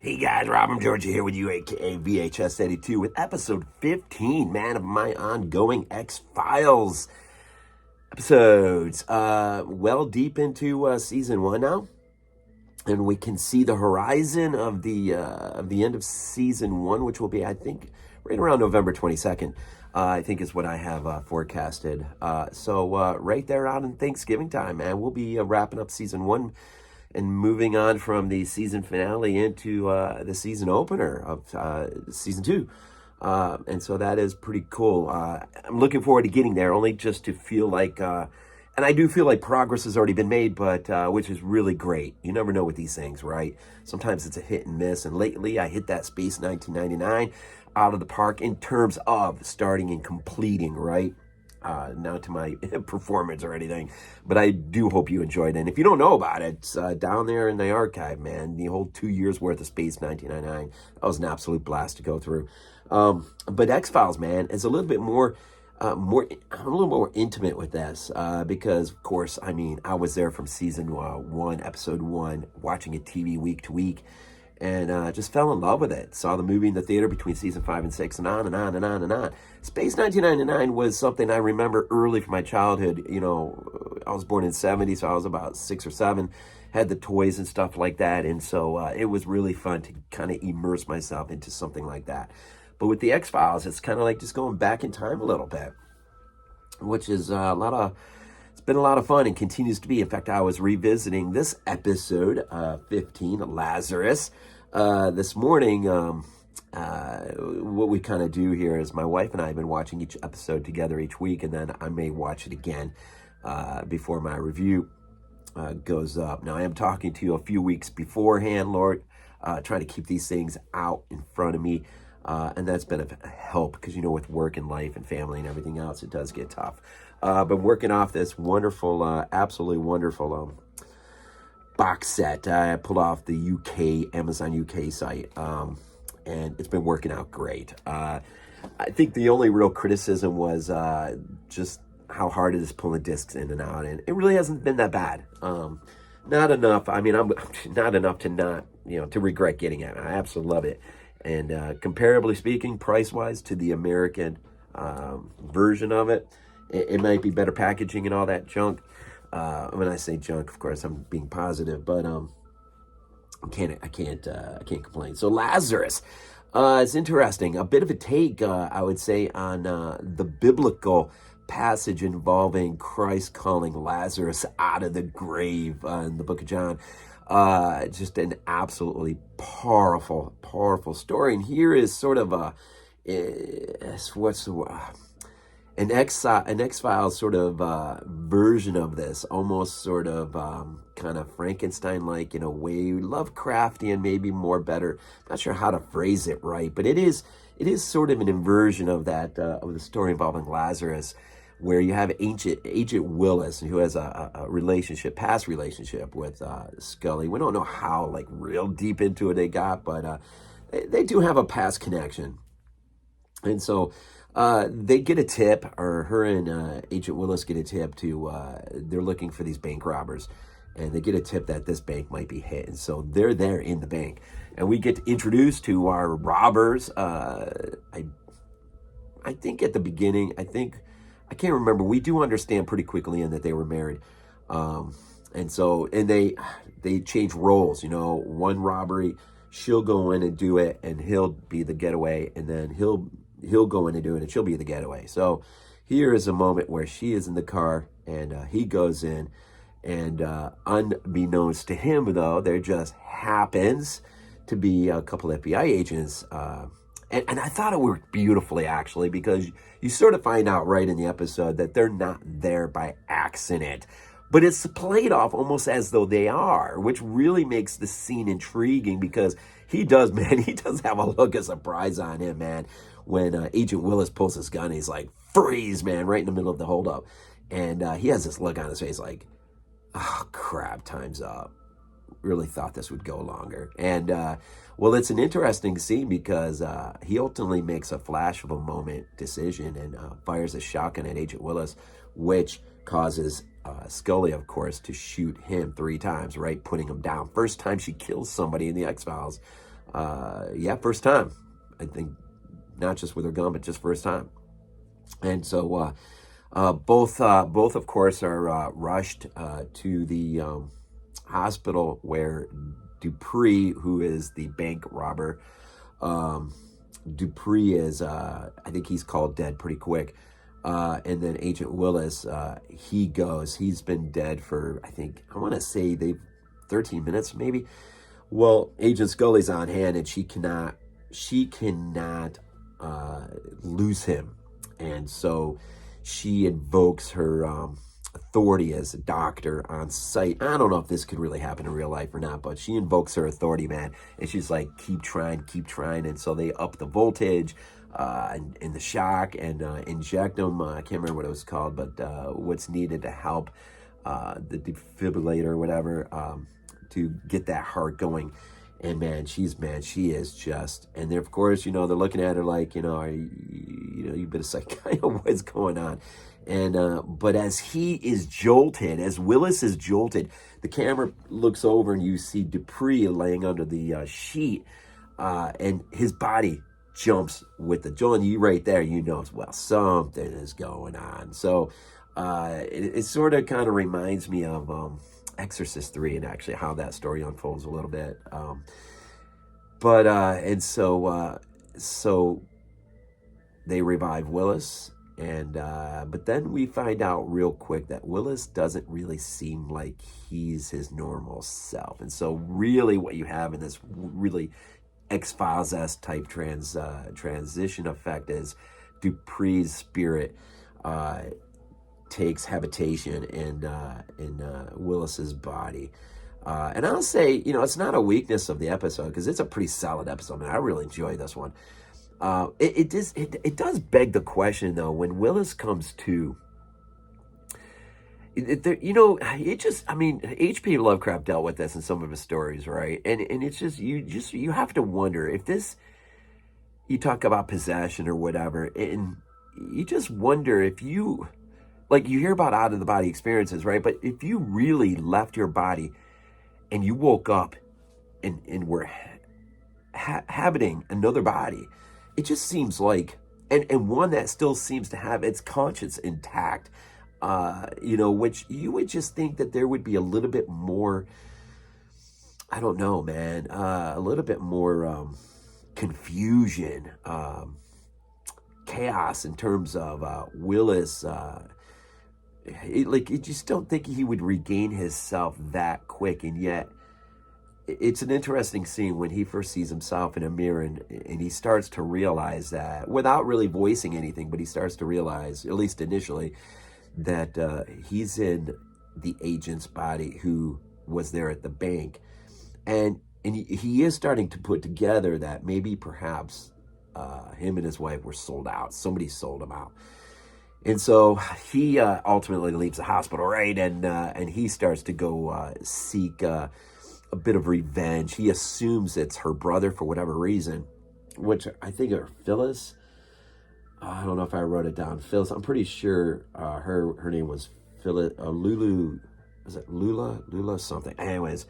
Hey guys, Rob Georgia here with you, aka VHS82, with episode 15, man, of my ongoing X-Files episodes. Well deep into season one now, and we can see the horizon of the end of season one, which will be, I think, right around November 22nd. I think is what I have forecasted. So right there out in Thanksgiving time, man, we'll be wrapping up season one and moving on from the season finale into the season opener of season two. And so that is pretty cool. I'm looking forward to getting there, only just to feel like, and I do feel like progress has already been made, but which is really great. You never know with these things, right? Sometimes it's a hit and miss, and lately I hit that Space 1999 out of the park in terms of starting and completing, right? Not to my performance or anything, but I do hope you enjoyed it. And if you don't know about it, it's down there in the archive, man. The whole 2 years worth of Space 1999. That was an absolute blast to go through. But X-Files, man, is a little bit more, I'm a little more intimate with this because, of course, I mean, I was there from season one, episode one, watching it TV week to week. And just fell in love with it. Saw the movie in the theater between season 5 and 6, and on and on and on and on. Space 1999 was something I remember early from my childhood. You know, I was born in '70, so I was about 6 or 7. Had the toys and stuff like that, and so it was really fun to kind of immerse myself into something like that. But with the X-Files, it's kind of like just going back in time a little bit, which is it's been a lot of fun and continues to be. In fact, I was revisiting this episode, 15, Lazarus, this morning. What we kind of do here is my wife and I have been watching each episode together each week, and then I may watch it again before my review goes up. Now, I am talking to you a few weeks beforehand, Lord, trying to keep these things out in front of me. And that's been a help because, you know, with work and life and family and everything else, it does get tough. But working off this wonderful, absolutely wonderful box set. I pulled off the UK, Amazon UK site, and it's been working out great. I think the only real criticism was just how hard it is pulling discs in and out, and it really hasn't been that bad. Not enough. I mean, I'm not enough to not, to regret getting it. I absolutely love it. And comparably speaking, price-wise to the American version of it, it might be better packaging and all that junk. When I say junk, of course, I'm being positive, but I can't complain. So Lazarus, it's interesting. A bit of a take, I would say, on the biblical passage involving Christ calling Lazarus out of the grave in the book of John. Just an absolutely powerful story. And here is sort of an X-Files sort of version of this, almost sort of kind of Frankenstein-like in a way, Lovecraftian, maybe more better. Not sure how to phrase it right, but it is sort of an inversion of that of the story involving Lazarus, where you have Agent Willis, who has a past relationship with Scully. We don't know how, like, real deep into it they got, but they do have a past connection. And so they get a tip, or her and Agent Willis get a tip they're looking for these bank robbers, and they get a tip that this bank might be hit. And so they're there in the bank, and we get introduced to our robbers. I think at the beginning, I can't remember. We do understand pretty quickly in that they were married. And they change roles, one robbery, she'll go in and do it and he'll be the getaway, and then he'll go in and do it and she'll be the getaway. So here is a moment where she is in the car and he goes in, and unbeknownst to him, though, there just happens to be a couple FBI agents, and I thought it worked beautifully, actually, because you sort of find out right in the episode that they're not there by accident. But it's played off almost as though they are, which really makes the scene intriguing, because he does have a look of surprise on him, man. When Agent Willis pulls his gun, he's like, freeze, man, right in the middle of the holdup. And he has this look on his face like, oh, crap, time's up. Really thought this would go longer. And well, it's an interesting scene because he ultimately makes a flash of a moment decision and fires a shotgun at Agent Willis, which causes Scully, of course, to shoot him 3 times, right, putting him down. First time she kills somebody in the X-Files, Yeah, first time. I think not just with her gun, but just first time. And so both of course are rushed to the hospital where Dupree, who is the bank robber, Dupree is I think he's called dead pretty quick. And then Agent Willis, he's been dead for, I think, I want to say 13 minutes maybe. Well, Agent Scully's on hand, and she cannot lose him. And so she invokes her authority as a doctor on site. I don't know if this could really happen in real life or not, but she invokes her authority, man. And she's like, keep trying. And so they up the voltage and the shock and inject them. I can't remember what it was called, but what's needed to help the defibrillator or whatever to get that heart going. And man, she is just, and then of course, they're looking at her like, you've been a psychiatrist, what's going on? And, but as Willis is jolted, the camera looks over and you see Dupree laying under the sheet, and his body jumps with the jolt. You right there, well, something is going on. So, it sort of kind of reminds me of, Exorcist 3 and actually how that story unfolds a little bit. So they revive Willis, and but then we find out real quick that Willis doesn't really seem like he's his normal self. And so really what you have in this really X-Files-esque type transition effect is Dupree's spirit takes habitation in Willis's body, and I'll say, it's not a weakness of the episode because it's a pretty solid episode. I really enjoy this one. It does beg the question though, when Willis comes to. H.P. Lovecraft dealt with this in some of his stories, right? And it's just you have to wonder if this. You talk about possession or whatever, and you just wonder if you. Like you hear about out of the body experiences, right? But if you really left your body and you woke up and were habiting another body, it just seems like, and one that still seems to have its conscience intact, which you would just think that there would be a little bit more, I don't know, man, a little bit more confusion, chaos in terms of Willis, you just don't think he would regain his self that quick. And yet it's an interesting scene when he first sees himself in a mirror and he starts to realize that, without really voicing anything, but he starts to realize, at least initially, that he's in the agent's body who was there at the bank. And he is starting to put together that maybe perhaps him and his wife were sold out. Somebody sold him out. And so he ultimately leaves the hospital, right? And he starts to go seek a bit of revenge. He assumes it's her brother for whatever reason, which I think are Phyllis. I don't know if I wrote it down. Phyllis. I'm pretty sure her name was Phyllis. Lulu. Is it Lula? Lula something. Anyways,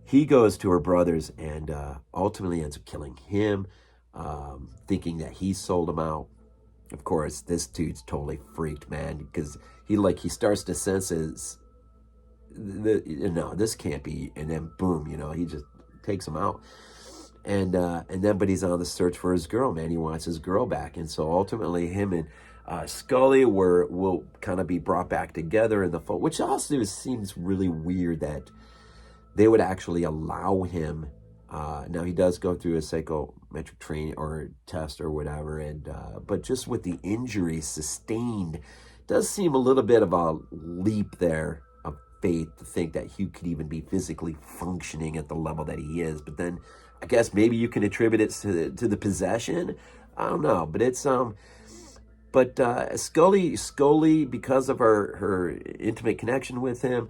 he goes to her brother's and ultimately ends up killing him, thinking that he sold him out. Of course, this dude's totally freaked, man, because he starts to sense this can't be, and then boom, he just takes him out, and then but he's on the search for his girl, man. He wants his girl back, and so ultimately him and Scully will kind of be brought back together in the fall, which also seems really weird that they would actually allow him. Now he does go through a psychometric training or test or whatever, and but just with the injury sustained, does seem a little bit of a leap there of faith to think that he could even be physically functioning at the level that he is. But then I guess maybe you can attribute it to the possession. I don't know, but it's Scully, because of her intimate connection with him,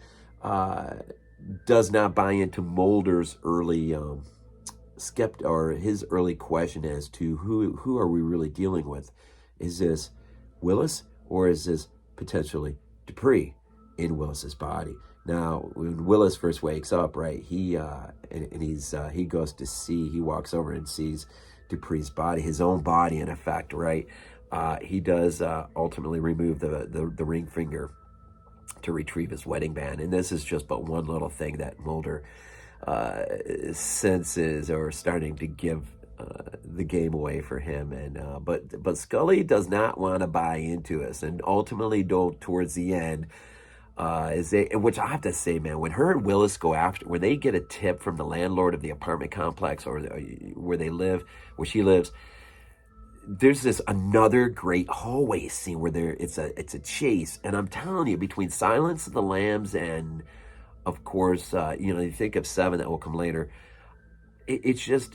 does not buy into Mulder's early his early question as to who are we really dealing with? Is this Willis or is this potentially Dupree in Willis's body? Now, when Willis first wakes up, right, he goes to see, he walks over and sees Dupree's body, his own body, in effect, right? He does ultimately remove the ring finger to retrieve his wedding band, and this is just but one little thing that Mulder senses or starting to give the game away for him. And but Scully does not want to buy into this, and ultimately, towards the end, which I have to say, man, when her and Willis go after, when they get a tip from the landlord of the apartment complex or where they live, where she lives, there's this another great hallway scene where it's a chase, and I'm telling you, between Silence of the Lambs and, of course, you think of Seven that will come later. It's just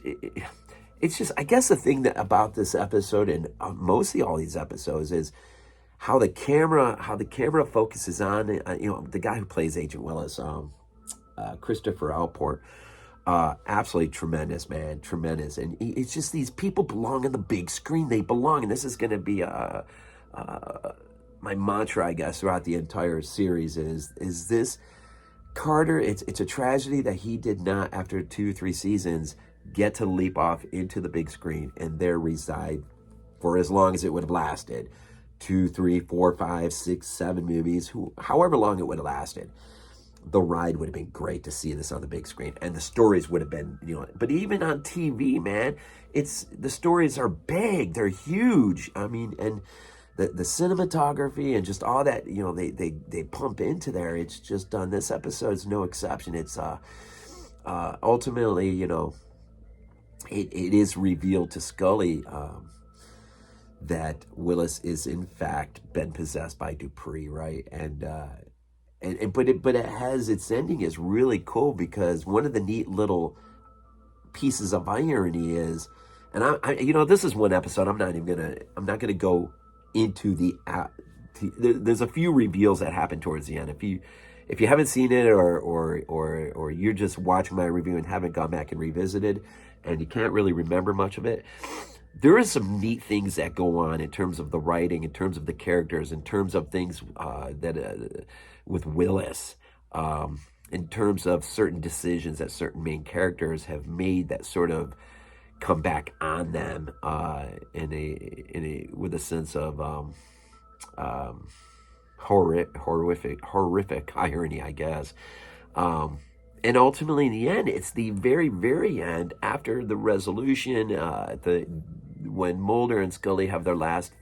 I guess the thing that about this episode and mostly all these episodes is how the camera focuses on the guy who plays Agent Willis, Christopher Allport. Absolutely tremendous, man, tremendous. And it's just these people belong on the big screen. They belong, and this is going to be my mantra, I guess, throughout the entire series. Is this Carter? It's a tragedy that he did not, after 2-3 seasons, get to leap off into the big screen and there reside for as long as it would have lasted. 2, 3, 4, 5, 6, 7 movies, however long it would have lasted. The ride would have been great to see this on the big screen, and the stories would have been, but even on TV, man, the stories are big, they're huge. I mean, and the cinematography and just all that, they pump into there. It's just on this episode is no exception. It's ultimately, it is revealed to Scully that Willis is in fact been possessed by Dupree, right? But it has, its ending is really cool, because one of the neat little pieces of irony is, and I this is one episode I'm not gonna go into there's a few reveals that happen towards the end. If you haven't seen it, or you're just watching my review and haven't gone back and revisited, and you can't really remember much of it, there is some neat things that go on in terms of the writing, in terms of the characters, in terms of things with Willis, in terms of certain decisions that certain main characters have made that sort of come back on them with a sense of horrific irony, I guess. And ultimately, in the end, it's the very, very end, after the resolution, when Mulder and Scully have their last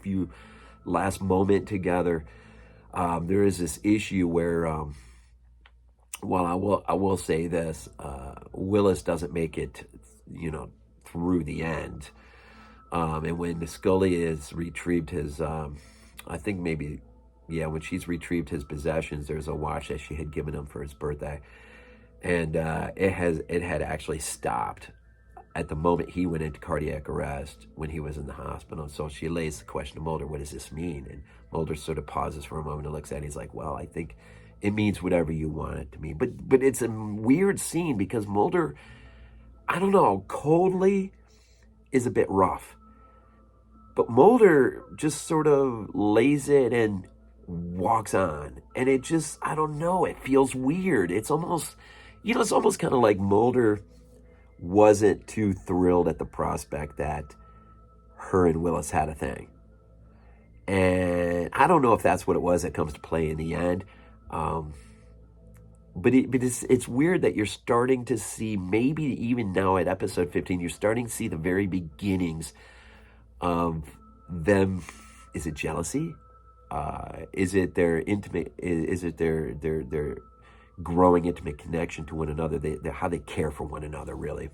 moment together. There is this issue where, I will say this, Willis doesn't make it, through the end. And when Scully has retrieved his, I think maybe, when she's retrieved his possessions, there's a watch that she had given him for his birthday. And it had actually stopped at the moment he went into cardiac arrest when he was in the hospital. So she lays the question to Mulder, what does this mean? And Mulder sort of pauses for a moment and looks at it. He's like, well, I think it means whatever you want it to mean. But it's a weird scene, because Mulder, I don't know, coldly is a bit rough. But Mulder just sort of lays it and walks on. And it just, I don't know, it feels weird. It's almost, it's almost kind of like Mulder wasn't too thrilled at the prospect that her and Willis had a thing. And I don't know if that's what it was that comes to play in the end. But it's weird that you're starting to see, maybe even now at episode 15, you're starting to see the very beginnings of them. Is it jealousy? Is it their intimate? Is it their growing intimate connection to one another? How they care for one another, really.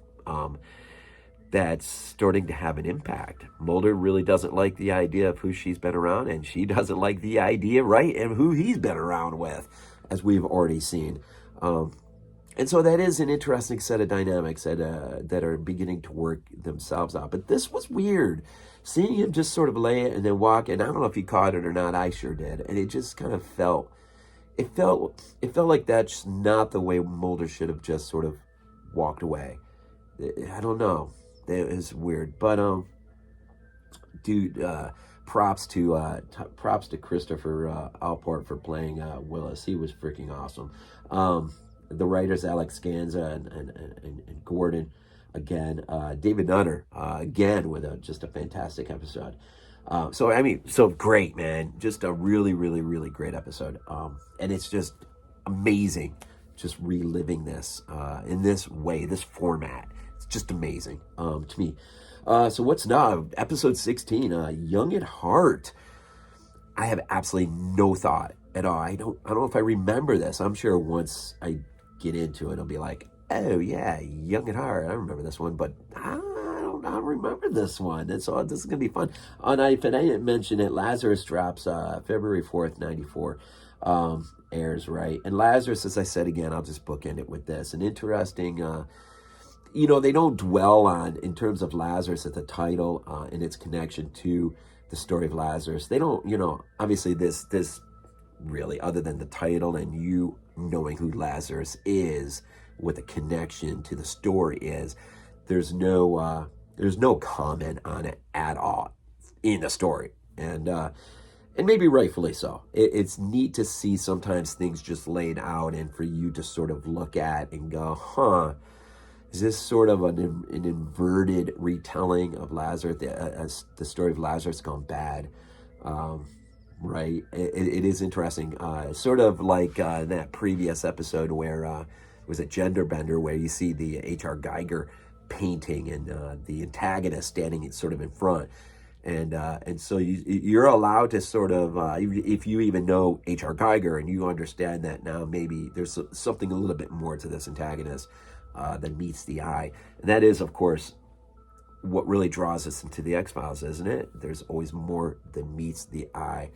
That's starting to have an impact. Mulder really doesn't like the idea of who she's been around, and she doesn't like the idea, right, of who he's been around with, as we've already seen. And so that is an interesting set of dynamics that are beginning to work themselves out. But this was weird, seeing him just sort of lay it and then walk. And I don't know if you caught it or not. I sure did. And it just kind of felt like that's not the way Mulder should have just sort of walked away. I don't know. It was weird. But dude, props to Christopher Allport for playing Willis. He was freaking awesome. The writers Alex Gansa and Gordon, again, David Nutter, again with just a fantastic episode. So great, man. Just a really, really, really great episode. And it's just amazing, just reliving this in this way, this format. It's just amazing to me. So what's now? Episode 16, Young at Heart. I have absolutely no thought at all. I don't know if I remember this. I'm sure once I get into it, I'll be like, oh yeah, Young at Heart. I remember this one, but I don't remember this one. And so this is gonna be fun. If I didn't mention it, Lazarus drops February 4th, 94. Airs, right? And Lazarus, as I said again, I'll just bookend it with this. An interesting, they don't dwell on, in terms of Lazarus at the title and its connection to the story of Lazarus. They don't, obviously this really, other than the title and you knowing who Lazarus is, what the connection to the story is, there's no comment on it at all in the story, and maybe rightfully so. It's neat to see sometimes things just laid out and for you to sort of look at and go, is this sort of an inverted retelling of Lazarus, the story of Lazarus gone bad? Right? It is interesting. Sort of like in that previous episode where it was a gender bender, where you see the H.R. Geiger painting and the antagonist standing sort of in front. And so you're allowed to sort of, if you even know H.R. Geiger and you understand that now maybe there's something a little bit more to this antagonist than meets the eye. And that is, of course, what really draws us into the X-Files, isn't it? There's always more than meets the eye.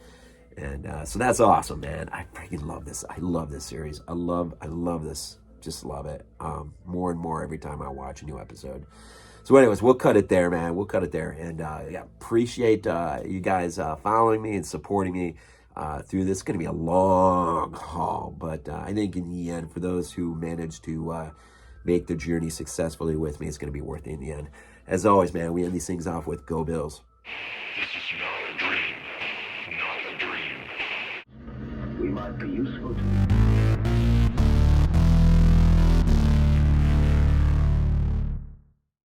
And so that's awesome, man. I freaking love this. I love this series. I love this. Just love it. More and more every time I watch a new episode. So anyways, we'll cut it there, man. We'll cut it there. And appreciate you guys following me and supporting me through this. It's going to be a long haul, but I think in the end, for those who managed to make the journey successfully with me, it's going to be worth it in the end. As always, man, we end these things off with Go Bills. This is not a dream. Not a dream. We might be useful to you.